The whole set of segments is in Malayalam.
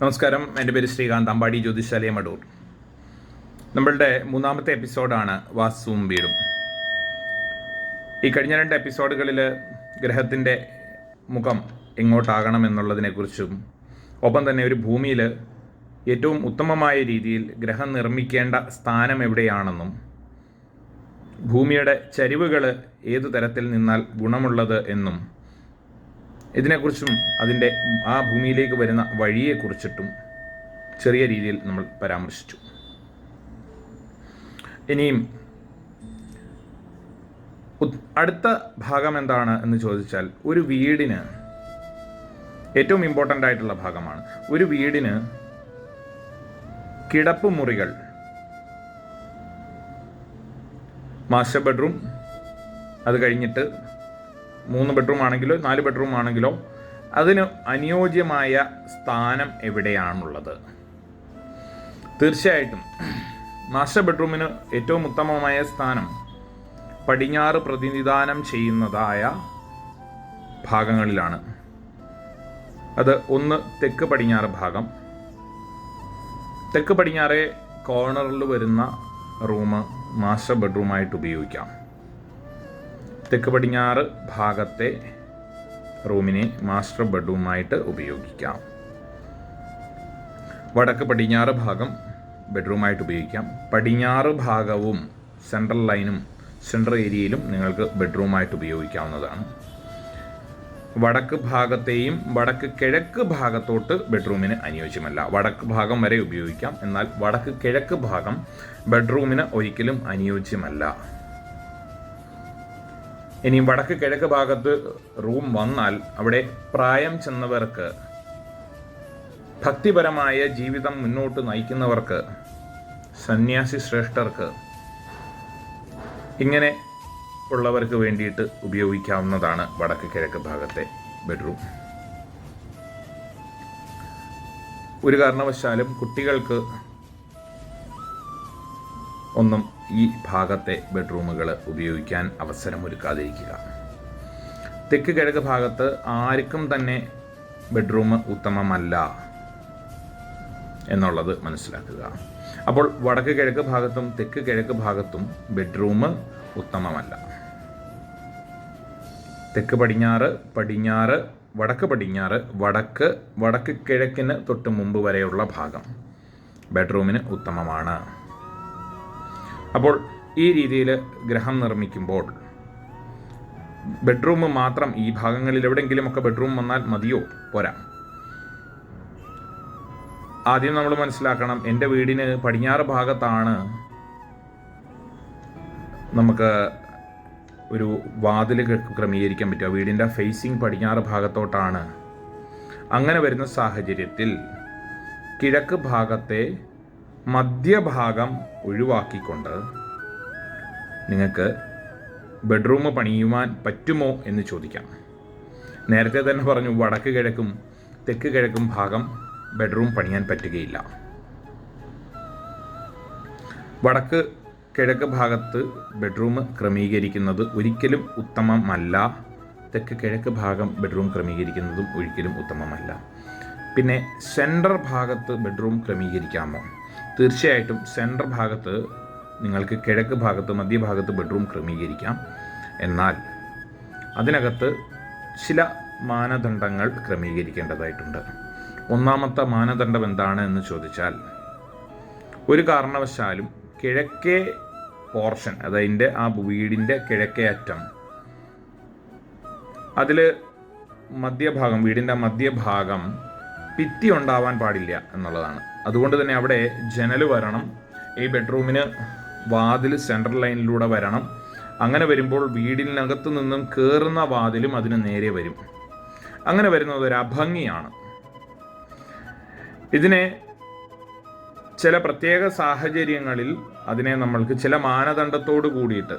നമസ്കാരം, എൻ്റെ പേര് ശ്രീകാന്ത്, അമ്പാടി ജ്യോതിശാലയം അടൂർ. നമ്മളുടെ മൂന്നാമത്തെ എപ്പിസോഡാണ് വാസ്തുവും വീടും. ഈ കഴിഞ്ഞ 2 എപ്പിസോഡുകളിൽ ഗ്രഹത്തിൻ്റെ മുഖം എങ്ങോട്ടാകണം എന്നുള്ളതിനെക്കുറിച്ചും ഒപ്പം തന്നെ ഒരു ഭൂമിയിൽ ഏറ്റവും ഉത്തമമായ രീതിയിൽ ഗ്രഹം നിർമ്മിക്കേണ്ട സ്ഥാനം എവിടെയാണെന്നും ഭൂമിയുടെ ചരിവുകൾ ഏതു തരത്തിൽ നിന്നാൽ ഗുണമുള്ളത് എന്നും ഇതിനെക്കുറിച്ചും അതിൻ്റെ ആ ഭൂമിയിലേക്ക് വരുന്ന വഴിയെക്കുറിച്ചിട്ടും ചെറിയ രീതിയിൽ നമ്മൾ പരാമർശിച്ചു. ഇനിയും അടുത്ത ഭാഗം എന്താണ് എന്ന് ചോദിച്ചാൽ, ഒരു വീടിന് ഏറ്റവും ഇമ്പോർട്ടൻ്റ് ആയിട്ടുള്ള ഭാഗമാണ്. ഒരു വീടിന് കിടപ്പ് മുറികൾ, മാസ്റ്റർ ബെഡ്റൂം, അത് കഴിഞ്ഞിട്ട് 3 ബെഡ്റൂം ആണെങ്കിലോ 4 ബെഡ്റൂം ആണെങ്കിലോ അതിന് അനുയോജ്യമായ സ്ഥാനം എവിടെയാണുള്ളത്? തീർച്ചയായിട്ടും മാസ്റ്റർ ബെഡ്റൂമിന് ഏറ്റവും ഉത്തമമായ സ്ഥാനം പടിഞ്ഞാറ് പ്രതിനിധാനം ചെയ്യുന്നതായ ഭാഗങ്ങളിലാണ്. അത് ഒന്ന് തെക്ക് പടിഞ്ഞാറ് ഭാഗം. തെക്ക് പടിഞ്ഞാറേ കോർണറിൽ വരുന്ന റൂം മാസ്റ്റർ ബെഡ്റൂമായിട്ട് ഉപയോഗിക്കാം. തെക്ക് പടിഞ്ഞാറ് ഭാഗത്തെ റൂമിനെ മാസ്റ്റർ ബെഡ്റൂമായിട്ട് ഉപയോഗിക്കാം. വടക്ക് പടിഞ്ഞാറ് ഭാഗം ബെഡ്റൂമായിട്ട് ഉപയോഗിക്കാം. പടിഞ്ഞാറ് ഭാഗവും സെൻട്രൽ ലൈനും സെൻട്രൽ ഏരിയയിലും നിങ്ങൾക്ക് ബെഡ്റൂമായിട്ട് ഉപയോഗിക്കാവുന്നതാണ്. വടക്ക് ഭാഗത്തെയും വടക്ക് കിഴക്ക് ഭാഗത്തോട്ട് ബെഡ്റൂമിന് അനുയോജ്യമല്ല. വടക്ക് ഭാഗം വരെ ഉപയോഗിക്കാം, എന്നാൽ വടക്ക് കിഴക്ക് ഭാഗം ബെഡ്റൂമിന് ഒരിക്കലും അനുയോജ്യമല്ല. ഇനി വടക്ക് കിഴക്ക് ഭാഗത്ത് റൂം വന്നാൽ അവിടെ പ്രായം ചെന്നവർക്ക്, ഭക്തിപരമായ ജീവിതം മുന്നോട്ട് നയിക്കുന്നവർക്ക്, സന്യാസി ശ്രേഷ്ഠർക്ക്, ഇങ്ങനെ ഉള്ളവർക്ക് വേണ്ടിയിട്ട് ഉപയോഗിക്കാവുന്നതാണ് വടക്ക് കിഴക്ക് ഭാഗത്തെ ബെഡ്റൂം. ഒരു കാരണവശാലും കുട്ടികൾക്ക് ഒന്നും ഈ ഭാഗത്തെ ബെഡ്റൂമുകൾ ഉപയോഗിക്കാൻ അവസരമൊരുക്കാതിരിക്കുക. തെക്ക് കിഴക്ക് ഭാഗത്ത് ആർക്കും തന്നെ ബെഡ്റൂം ഉത്തമമല്ല എന്നുള്ളത് മനസ്സിലാക്കുക. അപ്പോൾ വടക്ക് കിഴക്ക് ഭാഗത്തും തെക്ക് കിഴക്ക് ഭാഗത്തും ബെഡ്റൂം ഉത്തമമല്ല. തെക്ക് പടിഞ്ഞാറ്, പടിഞ്ഞാറ്, വടക്ക് പടിഞ്ഞാറ്, വടക്ക് കിഴക്കിന് തൊട്ട് മുമ്പ് വരെയുള്ള ഭാഗം ബെഡ്റൂമിന് ഉത്തമമാണ്. അപ്പോൾ ഈ രീതിയിൽ ഗ്രഹം നിർമ്മിക്കുമ്പോൾ ബെഡ്റൂം മാത്രം ഈ ഭാഗങ്ങളിൽ എവിടെയെങ്കിലുമൊക്കെ ബെഡ്റൂം വന്നാൽ മതിയോ? പോരാ. ആദ്യം നമ്മൾ മനസ്സിലാക്കണം, എൻ്റെ വീടിന് പടിഞ്ഞാറ് ഭാഗത്താണ് നമുക്ക് ഒരു വാതിൽ ക്രമീകരിക്കാൻ പറ്റുക. വീടിൻ്റെ ഫേസിങ് പടിഞ്ഞാറ് ഭാഗത്തോട്ടാണ്. അങ്ങനെ വരുന്ന സാഹചര്യത്തിൽ കിഴക്ക് ഭാഗത്തെ മധ്യഭാഗം ഒഴിവാക്കിക്കൊണ്ട് നിങ്ങൾക്ക് ബെഡ്റൂം പണിയുവാൻ പറ്റുമോ എന്ന് ചോദിക്കാം. നേരത്തെ തന്നെ പറഞ്ഞു, വടക്ക് കിഴക്കും തെക്ക് കിഴക്കും ഭാഗം ബെഡ്റൂം പണിയാൻ പറ്റുകയില്ല. വടക്ക് കിഴക്ക് ഭാഗത്ത് ബെഡ്റൂം ക്രമീകരിക്കുന്നത് ഒരിക്കലും ഉത്തമമല്ല. തെക്ക് കിഴക്ക് ഭാഗം ബെഡ്റൂം ക്രമീകരിക്കുന്നതും ഒരിക്കലും ഉത്തമമല്ല. പിന്നെ സെൻട്രൽ ഭാഗത്ത് ബെഡ്റൂം ക്രമീകരിക്കാമോ? തീർച്ചയായിട്ടും സെൻട്രൽ ഭാഗത്ത് നിങ്ങൾക്ക് കിഴക്ക് ഭാഗത്ത് മധ്യഭാഗത്ത് ബെഡ്റൂം ക്രമീകരിക്കാം. എന്നാൽ അതിനകത്ത് ചില മാനദണ്ഡങ്ങൾ ക്രമീകരിക്കേണ്ടതായിട്ടുണ്ട്. ഒന്നാമത്തെ മാനദണ്ഡം എന്താണ് എന്ന് ചോദിച്ചാൽ, ഒരു കാരണവശാലും കിഴക്കേ പോർഷൻ, അതായത് ആ വീടിൻ്റെ കിഴക്കേ അറ്റം, അതിൽ മധ്യഭാഗം, വീടിൻ്റെ മധ്യഭാഗം ഭിത്തി ഉണ്ടാവാൻ പാടില്ല എന്നുള്ളതാണ്. അതുകൊണ്ട് തന്നെ അവിടെ ജനൽ വരണം. ഈ ബെഡ്റൂമിന് വാതിൽ സെൻട്രൽ ലൈനിലൂടെ വരണം. അങ്ങനെ വരുമ്പോൾ വീടിനകത്ത് നിന്നും കയറുന്ന വാതിലും അതിന് നേരെ വരും. അങ്ങനെ വരുന്നത് ഒരു അഭംഗിയാണ്. ഇതിനെ ചില പ്രത്യേക സാഹചര്യങ്ങളിൽ അതിനെ നമ്മൾക്ക് ചില മാനദണ്ഡത്തോട് കൂടിയിട്ട്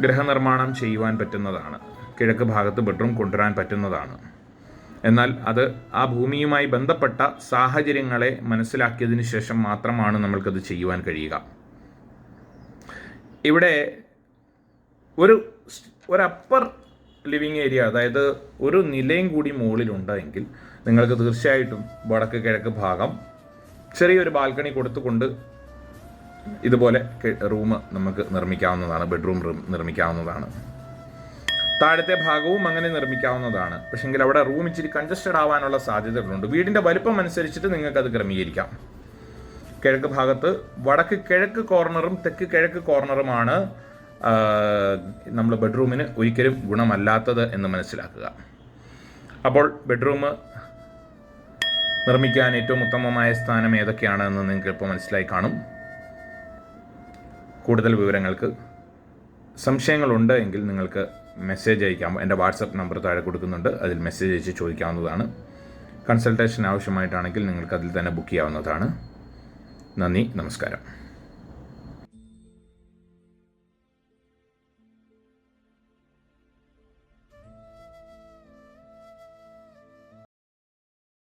ഗൃഹനിർമ്മാണം ചെയ്യുവാൻ പറ്റുന്നതാണ്. കിഴക്ക് ഭാഗത്ത് ബെഡ്റൂം കൊണ്ടുവരാൻ പറ്റുന്നതാണ്. എന്നാൽ അത് ആ ഭൂമിയുമായി ബന്ധപ്പെട്ട സാഹചര്യങ്ങളെ മനസ്സിലാക്കിയതിന് ശേഷം മാത്രമാണ് നമ്മൾക്കത് ചെയ്യുവാൻ കഴിയുക. ഇവിടെ ഒരു അപ്പർ ലിവിങ് ഏരിയ, അതായത് ഒരു നിലയും കൂടി മുകളിലുണ്ടെങ്കിൽ നിങ്ങൾക്ക് തീർച്ചയായിട്ടും വടക്ക് കിഴക്ക് ഭാഗം ചെറിയൊരു ബാൽക്കണി കൊടുത്തുകൊണ്ട് ഇതുപോലെ റൂം നമുക്ക് നിർമ്മിക്കാവുന്നതാണ്, ബെഡ്റൂം നിർമ്മിക്കാവുന്നതാണ്. താഴത്തെ ഭാഗവും അങ്ങനെ നിർമ്മിക്കാവുന്നതാണ്. പക്ഷെങ്കിൽ അവിടെ റൂം ഇച്ചിരി കൺജസ്റ്റഡ് ആവാനുള്ള സാധ്യതകളുണ്ട്. വീടിൻ്റെ വലിപ്പം അനുസരിച്ചിട്ട് നിങ്ങൾക്കത് ക്രമീകരിക്കാം. കിഴക്ക് ഭാഗത്ത് വടക്ക് കിഴക്ക് കോർണറും തെക്ക് കിഴക്ക് കോർണറുമാണ് നമ്മൾ ബെഡ്റൂമിന് ഒരിക്കലും ഗുണമല്ലാത്തത് എന്ന് മനസ്സിലാക്കുക. അപ്പോൾ ബെഡ്റൂം നിർമ്മിക്കാൻ ഏറ്റവും ഉത്തമമായ സ്ഥാനം ഏതൊക്കെയാണെന്ന് നിങ്ങൾക്ക് ഇപ്പോൾ മനസ്സിലായി കാണും. കൂടുതൽ വിവരങ്ങൾക്ക് സംശയങ്ങളുണ്ട് എങ്കിൽ നിങ്ങൾക്ക് മെസ്സേജ് അയക്കാം. എൻ്റെ വാട്സപ്പ് നമ്പർ താഴെ കൊടുക്കുന്നുണ്ട്, അതിൽ മെസ്സേജ് അയച്ച് ചോദിക്കാവുന്നതാണ്. കൺസൾട്ടേഷൻ ആവശ്യമായിട്ടാണെങ്കിൽ നിങ്ങൾക്ക് അതിൽ തന്നെ ബുക്ക് ചെയ്യാവുന്നതാണ്. നന്ദി, നമസ്കാരം.